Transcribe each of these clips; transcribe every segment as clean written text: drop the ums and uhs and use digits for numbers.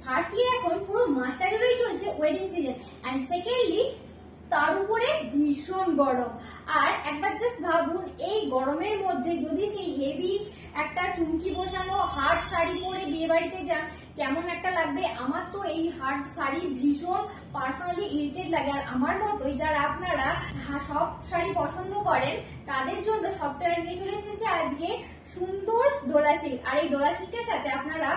Firstly এখন পুরো মাসটা জুড়েই চলছে ওয়েডিং সিজন, এন্ড সেকেন্ডলি তার উপরে ভীষণ গরম। আর একবার জাস্ট ভাবুন, এই গরমের মধ্যে যদি সেই হেভি একটা চুমকি বসানো হার্ড শাড়ি পরে বিয়ে বাড়িতে যান, কেমন একটা লাগবে। আমার তো এই হার্ড শাড়ি ভীষণ পার্সোনালি ইরিটেট লাগে। আর আমার মতোই যারা আপনারা সব শাড়ি পছন্দ করেন, তাদের জন্য সফটওয়্যার নিয়ে চলে এসেছে আজকে সুন্দর ডোলা সিল্ক। আর এই ডোলা সিল্কের সাথে আপনারা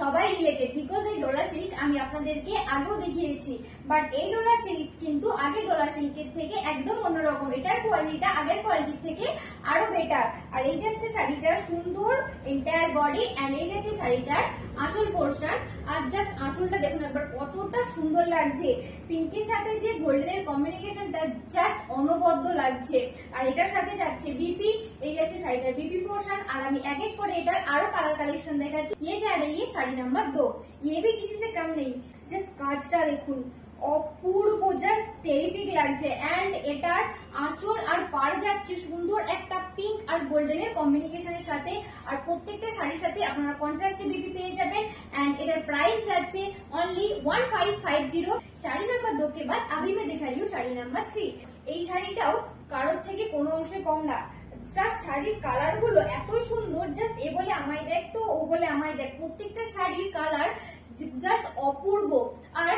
সবাই রিলেটেড, বিকজ এই ডোলা সিল্ক আমি আপনাদেরকে আগেও দেখিয়েছি। বাট এই ডোলা সিল্ক কিন্তু আগের ডোলা সিল্কের থেকে একদম অন্যরকম। এটার কোয়ালিটিটা আগের কোয়ালিটির থেকে আরো বেটার। আর এই যাচ্ছে শাড়িটার সুন্দর এন্টায়ার বডি, এন্ড এই যাচ্ছে শাড়িটার আঁচল পোর্শন। আর জাস্ট আঁচলটা দেখুন একবার কতটা সুন্দর লাগছে। পিঙ্কের সাথে যে গোল্ডেনের কম্বিনেশনটা জাস্ট অনবদ্য লাগছে। আর এটার সাথে যাচ্ছে বিপি, এই যাচ্ছে শাড়িটার বিপি পোর্শন। আর আমি এক এক করে এটার আরো কালার কালেকশন দেখাচ্ছি। ये जा रही है শাড়ি নাম্বার 2। ये भी किसी से कम नहीं। জাস্ট কাজটা দেখুন, অপূর্ব, জাস্ট টেরিফিক লাগছে। এন্ড এটার আঁচল আর পাড় যাচ্ছে সুন্দর একটা পিঙ্ক আর গোল্ডেনের কম্বিনেশনের সাথে। আর প্রত্যেকটা শাড়ির সাথে আপনারা কন্ট্রাস্টে বিপি পেয়ে যাবেন। এন্ড এটার প্রাইস যাচ্ছে অনলি 1550। শাড়ি নাম্বার 2 के बाद अभी मैं दिखा रही हूँ শাড়ি নাম্বার 3। এই শাড়িটাও কারোর থেকে কোনো অংশে কম না। শাড়ির কালার গুলো এত সুন্দর, জাস্ট এ বলে আমায় দেখ তো ও বলে আমায় দেখ, প্রত্যেকটা শাড়ির কালার জাস্ট অপূর্ব। আর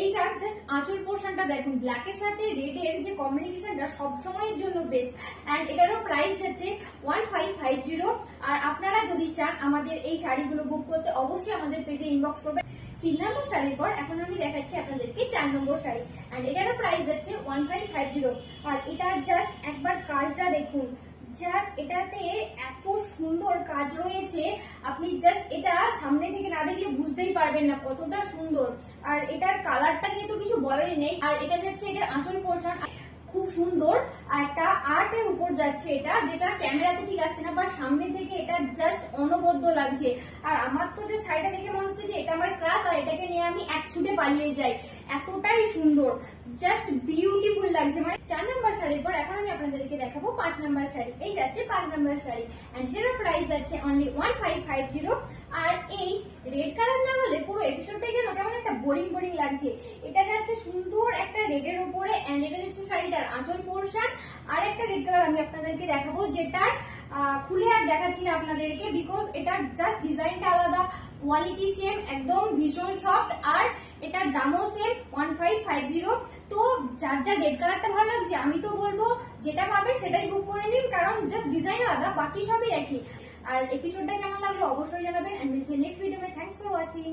এইটার জাস্ট আঁচল পোর্শনটা দেখুন, ব্ল্যাকের সাথে রেড এর যে কম্বিনেশনটা সবসময়ের জন্য বেস্ট। এন্ড এটারও প্রাইস যাচ্ছে 1550। আর আপনারা যদি চান আমাদের এই শাড়িগুলো বুক করতে, অবশ্যই আমাদের পেজে ইনবক্স করবেন। 3 নম্বর শাড়ির পর এখন আমি দেখাচ্ছি আপনাদেরকে 4 নম্বর শাড়ি। এন্ড এটারও প্রাইস যাচ্ছে 1550। আর এটার জাস্ট একবার কাজটা দেখুন, জাস্ট এটাতে এত সুন্দর কাজ রয়েছে, আপনি জাস্ট এটা সামনে থেকে না দেখলে বুঝতেই পারবেন না কতটা সুন্দর। আর এটার কালারটা নিয়ে তো কিছু বলারই নেই। আর এটা যাচ্ছে এটার আঁচল পোর্শন, খুব সুন্দর একটা আর্টের উপর যাচ্ছে এটা, যেটা ক্যামেরাতে ঠিক আসছে না, বাট সামনে থেকে এটা জাস্ট অনবদ্য লাগছে। আর আমার তো যে শাড়িটা দেখে মনে হচ্ছে যে এটা আমার ক্রাশ, আর এটাকে নিয়ে আমি এক ছুটে পালিয়ে যাই, এতটাই সুন্দর, জাস্ট বিউটিফুল লাগছে। মানে 4 নম্বর শাড়ির পর এখন আমি আপনাদেরকে দেখাবো 5 নম্বর শাড়ি। এই যাচ্ছে 5 নম্বর শাড়ি। এন্ড এটার প্রাইস যাচ্ছে অনলি 1550। আর এই রেড কালার না হলে পুরো এপিসোডটাই যেন কেমন একটা বোরিং বোরিং লাগছে। এটা যাচ্ছে সুন্দর একটা রেডের উপরে। এন্ড এটা যাচ্ছে শাড়িটার আঁচল পোর্শন। আর একটা রেড কালার আমি আপনাদেরকে দেখাবো, যেটার খুলে আর দেখাচ্ছি না আপনাদেরকে, বিকজ এটার জাস্ট ডিজাইনটা আলাদা, কোয়ালিটি সেম, একদম ভীষণ সফট। আর এটার দামও সেম 1550। তো যার যা রেড কালারটা ভালো লাগছে, আমি তো বলবো যেটা পাবেন সেটাই বুক করে নিন, কারণ জাস্ট ডিজাইন আলাদা, বাকি সবই একই। আর এপিসোডটা কেমন লাগলো অবশ্যই জানাবেন। And will see next video. Thanks for watching.